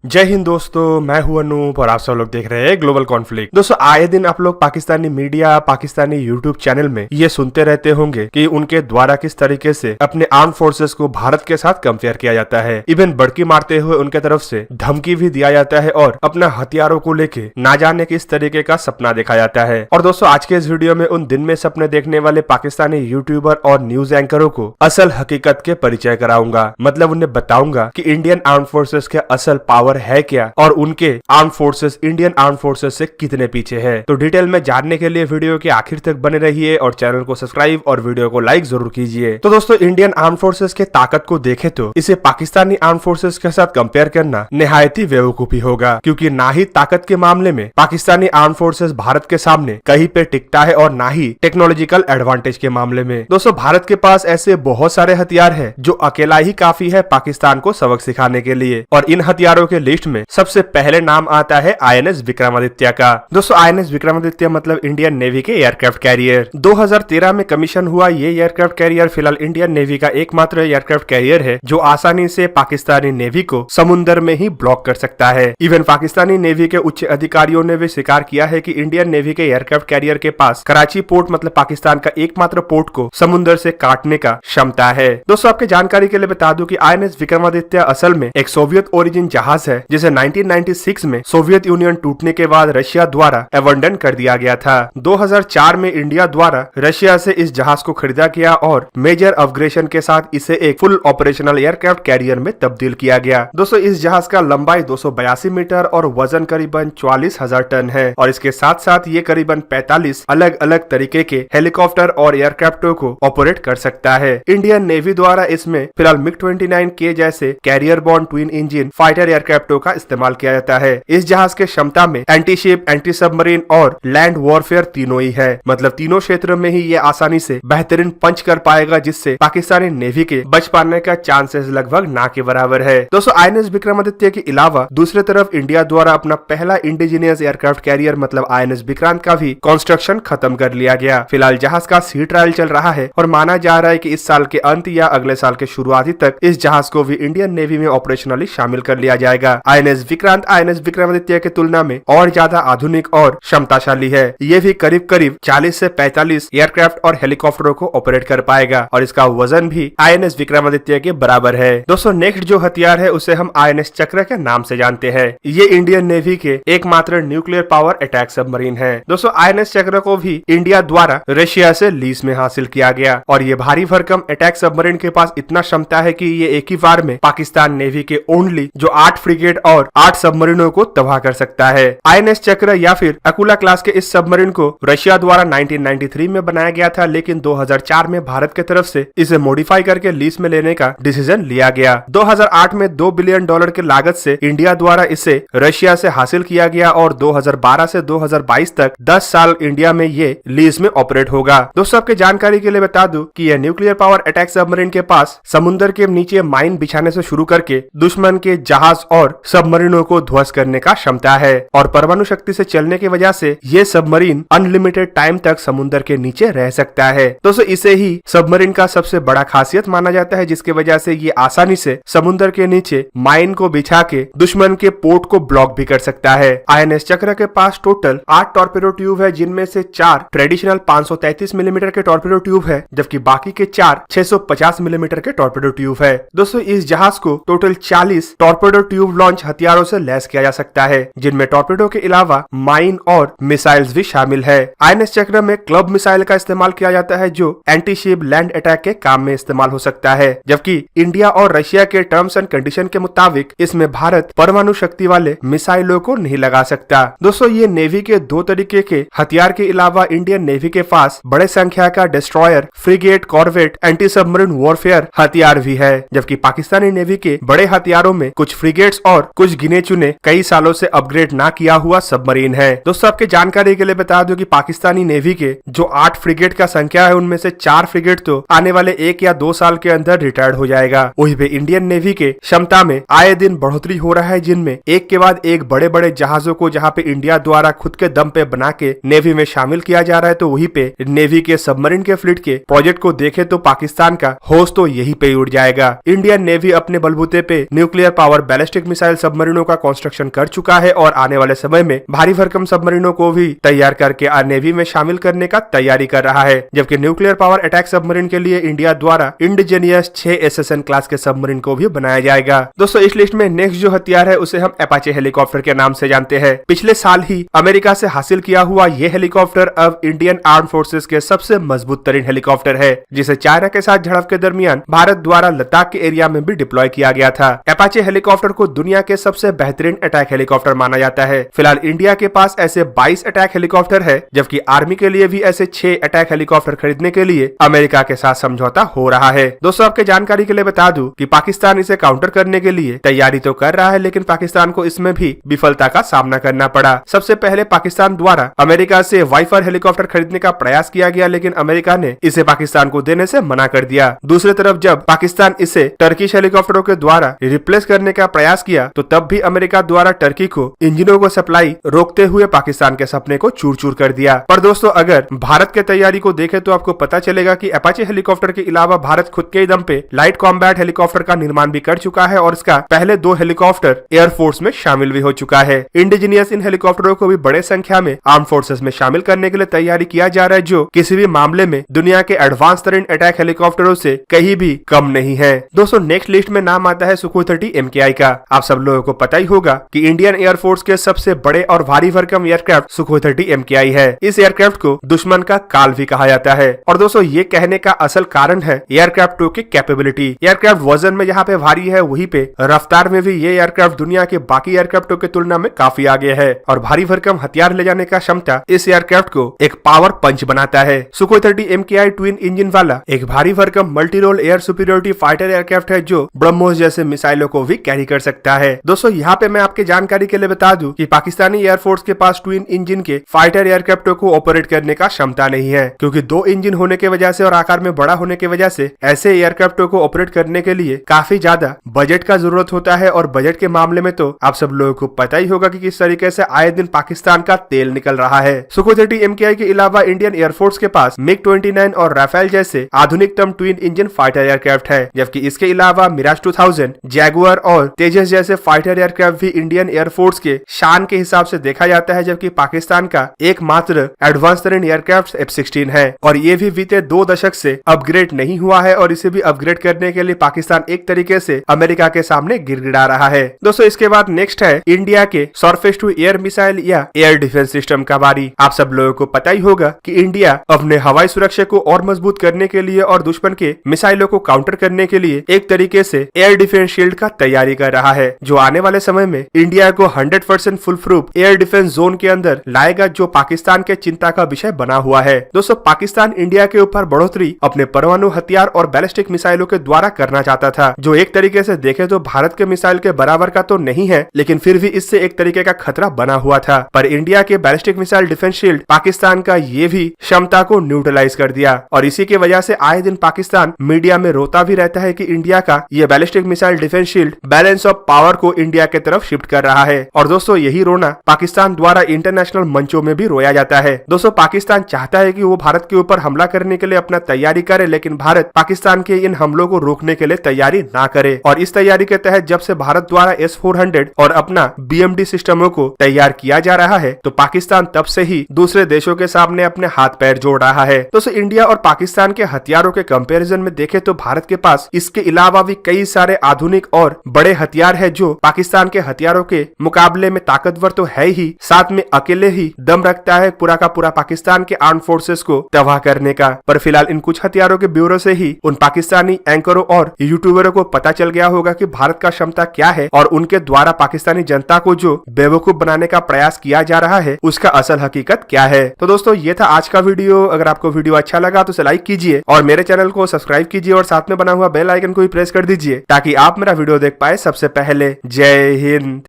जय हिंद दोस्तों, मैं हूं अनूप और आप सब लोग देख रहे हैं ग्लोबल कॉन्फ्लिक्ट। दोस्तों, आए दिन आप लोग Pakistani media, Pakistani YouTube channel में ये सुनते रहते होंगे कि उनके द्वारा किस तरीके से अपने आर्म फोर्सेस को भारत के साथ कंपेयर किया जाता है। इवन बड़की मारते हुए उनके तरफ से धमकी भी दिया जाता है और अपना हथियारों को लेके ना जाने किस तरीके का सपना देखा जाता है। और दोस्तों, आज के इस वीडियो में उन दिन में सपने देखने वाले पाकिस्तानी यूट्यूबर और न्यूज एंकरों को असल हकीकत के परिचय कराऊंगा। मतलब उन्हें बताऊंगा कि इंडियन आर्म फोर्सेस के असल पावर है क्या और उनके arm forces Indian arm forces से कितने पीछे है। तो डिटेल में जानने के लिए वीडियो के आखिर तक बने रहिए और चैनल को सब्सक्राइब और वीडियो को लाइक जरूर कीजिए। तो दोस्तों, इंडियन आर्म फोर्सेस के ताकत को देखे तो इसे पाकिस्तानी आर्म फोर्सेस के साथ कंपेयर करना निहायत ही बेवकूफी होगा, क्योंकि ना ही ताकत के मामले में पाकिस्तानी आर्म फोर्सेस भारत के सामने कहीं पे टिकता है और ना ही टेक्नोलॉजिकल एडवांटेज के मामले में। दोस्तों, भारत के पास ऐसे बहुत सारे हथियार है जो अकेला ही काफी है पाकिस्तान को सबक सिखाने के लिए। और इन हथियारों के लिस्ट में सबसे पहले नाम आता है आईएनएस विक्रमादित्य का। दोस्तों, आईएनएस विक्रमादित्य मतलब इंडियन नेवी के एयरक्राफ्ट कैरियर। 2013 में कमीशन हुआ ये एयरक्राफ्ट कैरियर फिलहाल इंडियन नेवी का एकमात्र एयरक्राफ्ट कैरियर है जो आसानी से पाकिस्तानी नेवी को समुद्र में ही ब्लॉक कर सकता है। इवन पाकिस्तानी नेवी के उच्च अधिकारियों ने भी स्वीकार किया है कि इंडियन नेवी के एयरक्राफ्ट कैरियर के पास कराची पोर्ट मतलब पाकिस्तान का एकमात्र पोर्ट को समुद्र से काटने का क्षमता है। दोस्तों, आपके जानकारी के लिए बता दूं कि आईएनएस विक्रमादित्य असल में एक सोवियत ओरिजिन जहाज है जिसे 1996 में सोवियत यूनियन टूटने के बाद रशिया द्वारा एबंडन कर दिया गया था। 2004 में इंडिया द्वारा रशिया से इस जहाज को खरीदा गया और मेजर अपग्रेडेशन के साथ इसे एक फुल ऑपरेशनल एयरक्राफ्ट कैरियर में तब्दील किया गया। दोस्तों, इस जहाज का लंबाई 282 मीटर और वजन करीबन 44,000 टन है और इसके साथ साथ ये करीबन 45 अलग अलग तरीके के हेलीकॉप्टर और एयरक्राफ्टों को ऑपरेट कर सकता है। इंडियन नेवी द्वारा इसमें फिलहाल मिग-29 के जैसे carrier borne twin engine fighter एयरक्राफ्टों का इस्तेमाल किया जाता है। इस जहाज के क्षमता में एंटी शिप, एंटी सबमरीन और लैंड वॉरफेयर तीनों ही है। मतलब तीनों क्षेत्रों में ही ये आसानी से बेहतरीन पंच कर पाएगा, जिससे पाकिस्तानी नेवी के बच पाने का चांसेस लगभग ना के बराबर है। दोस्तों, आईएनएस विक्रमादित्य के अलावा दूसरी तरफ इंडिया द्वारा अपना पहला इंडिजीनियस एयरक्राफ्ट कैरियर मतलब आईएनएस विक्रांत का भी कंस्ट्रक्शन खत्म कर लिया गया। फिलहाल जहाज का सी ट्रायल चल रहा है और माना जा रहा है कि इस साल के अंत या अगले साल के शुरुआती तक इस जहाज को भी इंडियन नेवी में ऑपरेशनली शामिल कर लिया जाएगा। आईएनएस विक्रांत आईएनएस विक्रमादित्य की तुलना में और ज्यादा आधुनिक और क्षमताशाली है। ये भी करीब करीब 40 से 45 एयरक्राफ्ट और हेलीकॉप्टरों को ऑपरेट कर पाएगा और इसका वजन भी आईएनएस विक्रमादित्य के बराबर है। दोस्तों, नेक्स्ट जो हथियार है उसे हम आईएनएस चक्र के नाम से जानते हैं। ये इंडियन नेवी के एकमात्र न्यूक्लियर पावर अटैक सबमरीन है। दोस्तों, आईएनएस चक्र को भी इंडिया द्वारा रशिया से लीज में हासिल किया गया और ये भारी भरकम अटैक सबमरीन के पास इतना क्षमता है कि ये एक ही बार में पाकिस्तान नेवी के ओनली जो 8 फ्रिगेट और 8 सबमरीनों को तबाह कर सकता है। आईएनएस चक्र या फिर अकुला क्लास के इस सबमरीन को रशिया द्वारा 1993 में बनाया गया था, लेकिन 2004 में भारत की तरफ से इसे मॉडिफाई करके लीज में लेने का डिसीजन लिया गया। 2008 में $2 बिलियन की लागत से इंडिया द्वारा इसे रशिया से हासिल किया गया और 2012 से 2022 तक 10 साल इंडिया में ये लीज में ऑपरेट होगा। दोस्तों, आपके जानकारी के लिए बता दूं कि यह न्यूक्लियर पावर अटैक सबमरीन के पास समुद्र के नीचे माइन बिछाने से शुरू करके दुश्मन के जहाज और सबमरीनों को ध्वस्त करने का क्षमता है और परमाणु शक्ति से चलने की वजह से ये सबमरीन अनलिमिटेड टाइम तक समुद्र के नीचे रह सकता है। दोस्तों, इसे ही सबमरीन का सबसे बड़ा खासियत माना जाता है, जिसकी वजह से ये आसानी से समुद्र के नीचे माइन को बिछा के दुश्मन के पोर्ट को ब्लॉक भी कर सकता है। आईएनएस चक्र के पास टोटल 8 टॉर्पेडो ट्यूब है, जिनमें से 4 ट्रेडिशनल 533 मिलीमीटर के टॉर्पेडो ट्यूब है, जबकि बाकी के 4 650 मिलीमीटर के टॉर्पेडो ट्यूब है। दोस्तों, इस जहाज को टोटल 40 टॉर्पेडो ट्यूब लॉन्च हथियारों से लैस किया जा सकता है, जिनमें टॉर्पेडो के अलावा माइन और मिसाइल्स भी शामिल है। आईएनएस चक्र में क्लब मिसाइल का इस्तेमाल किया जाता है जो एंटी शिप लैंड अटैक के काम में इस्तेमाल हो सकता है, जबकि इंडिया और रशिया के टर्म्स एंड कंडीशन के मुताबिक इसमें भारत परमाणु शक्ति वाले मिसाइलों को नहीं लगा सकता। दोस्तों, ये नेवी के 2 तरीके के हथियार के अलावा इंडियन नेवी के पास बड़े संख्या का destroyer, frigate, corvette, anti submarine warfare हथियार भी है, जबकि पाकिस्तानी नेवी के बड़े हथियारों में कुछ फ्रिगेट्स और कुछ गिने चुने कई सालों से अपग्रेड ना किया हुआ सबमरीन है। दोस्तों, आपके जानकारी के लिए बता दूं कि पाकिस्तानी नेवी के जो 8 फ्रिगेट का संख्या है उनमें से 4 फ्रिगेट तो आने वाले 1 या 2 साल के अंदर रिटायर्ड हो जाएगा। वही पे इंडियन नेवी के क्षमता में आए दिन बढ़ोतरी हो रहा है, जिनमें एक के बाद एक बड़े बड़े जहाजों को जहाँ पे इंडिया द्वारा खुद के दम पे बना के नेवी में शामिल किया जा रहा है, तो वही पे नेवी के सबमरीन के फ्लीट के प्रोजेक्ट को देखे तो पाकिस्तान का होश तो यही पे उड़ जाएगा। इंडियन नेवी अपने बलबूते पे न्यूक्लियर पावर बैलिस्टिक मिसाइल सबमरीनों का कंस्ट्रक्शन कर चुका है और आने वाले समय में भारी भरकम सबमरीनों को भी तैयार करके नेवी में शामिल करने का तैयारी कर रहा है। जबकि न्यूक्लियर पावर अटैक सबमरीन के लिए इंडिया द्वारा इंडिजीनियस 6 SSN क्लास के सबमरीन को भी बनाया जाएगा। दोस्तों इस लिस्ट में नेक्स्ट जो हथियार है उसे हम अपाचे हेलीकॉप्टर के नाम से जानते हैं। पिछले साल ही अमेरिका से हासिल किया हुआ ये हेलीकॉप्टर अब इंडियन आर्म फोर्सेस के सबसे मजबूत तरीन हेलीकॉप्टर है, जिसे चाइना के साथ झड़प के दरमियान भारत द्वारा लद्दाख के एरिया में भी डिप्लॉय किया गया था। अपाचे हेलीकॉप्टर को दुनिया के सबसे बेहतरीन अटैक हेलीकॉप्टर माना जाता है। फिलहाल इंडिया के पास ऐसे 22 अटैक हेलीकॉप्टर है, जबकि आर्मी के लिए भी ऐसे 6 अटैक हेलीकॉप्टर खरीदने के लिए अमेरिका के साथ समझौता हो रहा है। दोस्तों आपके जानकारी के लिए बता दूं कि पाकिस्तान इसे काउंटर करने के लिए तैयारी तो कर रहा है, लेकिन पाकिस्तान को इसमें भी विफलता का सामना करना पड़ा। सबसे पहले पाकिस्तान द्वारा अमेरिका से वाइफर हेलीकॉप्टर खरीदने का प्रयास किया गया, लेकिन अमेरिका ने इसे पाकिस्तान को देने से मना कर दिया। दूसरी तरफ जब पाकिस्तान इसे टर्किश हेलीकॉप्टरों के द्वारा रिप्लेस करने का प्रयास किया, तो तब भी अमेरिका द्वारा टर्की को इंजनों को सप्लाई रोकते हुए पाकिस्तान के सपने को चूर चूर कर दिया। पर दोस्तों अगर भारत के तैयारी को देखें तो आपको पता चलेगा कि अपाचे हेलीकॉप्टर के अलावा भारत खुद के दम पे लाइट कॉम्बैट हेलीकॉप्टर का निर्माण भी कर चुका है और इसका पहले 2 हेलीकॉप्टर एयरफोर्स में शामिल भी हो चुका है। इंडिजीनियस इन हेलीकॉप्टरों को भी बड़े संख्या में आर्म फोर्सेस में शामिल करने के लिए तैयारी किया जा रहा है, जो किसी भी मामले में दुनिया के एडवांस तरीन अटैक हेलीकॉप्टरों से कहीं भी कम नहीं है। दोस्तों नेक्स्ट लिस्ट में नाम आता है सुखोई 30 MKI का। आप सब लोगों को पता ही होगा कि इंडियन एयरफोर्स के सबसे बड़े और भारी भरकम एयरक्राफ्ट सुखोई 30 MKI है। इस एयरक्राफ्ट को दुश्मन का काल भी कहा जाता है। और दोस्तों ये कहने का असल कारण है एयरक्राफ्ट 2 की कैपेबिलिटी। एयरक्राफ्ट वजन में यहाँ पे भारी है, वहीं पे रफ्तार में भी ये एयरक्राफ्ट दुनिया के बाकी एयरक्राफ्टों की तुलना में काफी आगे है और भारी भरकम हथियार ले जाने का क्षमता इस एयरक्राफ्ट को एक पावर पंच बनाता है। सुखोई 30 MKI ट्विन इंजन वाला एक भारी भरकम multi role air superiority fighter aircraft है, जो ब्रह्मोस जैसे मिसाइलों को भी कैरी कर सकता है। दोस्तों यहाँ पे मैं आपके जानकारी के लिए बता दूं कि पाकिस्तानी एयरफोर्स के पास ट्विन इंजन के फाइटर एयरक्राफ्टों को ऑपरेट करने का क्षमता नहीं है, क्योंकि 2 इंजन होने की वजह से और आकार में बड़ा होने की वजह से ऐसे एयरक्राफ्टों को ऑपरेट करने के लिए काफी ज्यादा बजट का जरूरत होता है। और बजट के मामले में तो आप सब लोगों को पता ही होगा कि किस तरीके से आए दिन पाकिस्तान का तेल निकल रहा है। सुखोई 30 MKI के अलावा इंडियन एयरफोर्स के पास MiG-29 और राफेल जैसे आधुनिकतम ट्विन इंजन फाइटर एयरक्राफ्ट है, जबकि इसके अलावा मिराज 2000, जैगुआर और तेजस जैसे फाइटर एयरक्राफ्ट भी इंडियन एयरफोर्स के शान के हिसाब से देखा जाता है। जबकि पाकिस्तान का एकमात्र एडवांस तरीन एयरक्राफ्ट F-16 है और ये भी बीते 2 दशक से अपग्रेड नहीं हुआ है और इसे भी अपग्रेड करने के लिए पाकिस्तान एक तरीके से अमेरिका के सामने गिड़गिड़ा रहा है। दोस्तों इसके बाद नेक्स्ट है इंडिया के सरफेस टू एयर मिसाइल या एयर डिफेंस सिस्टम का बारी। आप सब लोगों को पता ही होगा कि इंडिया अपने हवाई सुरक्षा को और मजबूत करने के लिए और दुश्मन के मिसाइलों को काउंटर करने के लिए एक तरीके से एयर डिफेंस शील्ड का तैयारी कर रहा है, जो आने वाले समय में इंडिया को 100% full proof air defence zone के अंदर लाएगा, जो पाकिस्तान के चिंता का विषय बना हुआ है। दोस्तों पाकिस्तान इंडिया के ऊपर बढ़ोतरी अपने परमाणु हथियार और बैलिस्टिक मिसाइलों के द्वारा करना चाहता था, जो एक तरीके से देखे तो भारत के मिसाइल के बराबर का तो नहीं है, लेकिन फिर भी इससे एक तरीके का खतरा बना हुआ था। पर इंडिया के ballistic missile defence shield Pakistan का ये भी क्षमता को न्यूट्रलाइज कर दिया और इसी की वजह से आए दिन पाकिस्तान मीडिया में रोता भी रहता है कि इंडिया का ये ballistic missile defence shield balance of power को इंडिया की तरफ शिफ्ट कर रहा है। और दोस्तों यही रोना पाकिस्तान द्वारा इंटरनेशनल मंचों में भी रोया जाता है। दोस्तों पाकिस्तान चाहता है कि वो भारत के ऊपर हमला करने के लिए अपना तैयारी करे, लेकिन भारत पाकिस्तान के इन हमलों को रोकने के लिए तैयारी ना करे। और इस तैयारी के तहत जब से भारत द्वारा S-400 और अपना BMD सिस्टमों को तैयार किया जा रहा है, तो पाकिस्तान तब से ही दूसरे देशों के सामने अपने हाथ पैर जोड़ रहा है। दोस्तों इंडिया और पाकिस्तान के हथियारों के कंपैरिजन में देखें तो भारत के पास इसके अलावा भी कई सारे आधुनिक और बड़े हथियार है, जो पाकिस्तान के हथियारों के मुकाबले में ताकतवर तो है ही, साथ में अकेले ही दम रखता है पूरा का पूरा पाकिस्तान के आर्म फोर्सेस को तबाह करने का। पर फिलहाल इन कुछ हथियारों के ब्यूरो से ही उन पाकिस्तानी एंकरों और यूट्यूबरों को पता चल गया होगा कि भारत का क्षमता क्या है और उनके द्वारा पाकिस्तानी जनता को जो बेवकूफ बनाने का प्रयास किया जा रहा है उसका असल हकीकत क्या है। तो दोस्तों ये था आज का वीडियो। अगर आपको वीडियो अच्छा लगा तो उसे लाइक कीजिए और मेरे चैनल को सब्सक्राइब कीजिए और साथ में बना हुआ बेल आइकन को भी प्रेस कर दीजिए ताकि आप मेरा वीडियो देख पाए सबसे पहले। जय हिंद।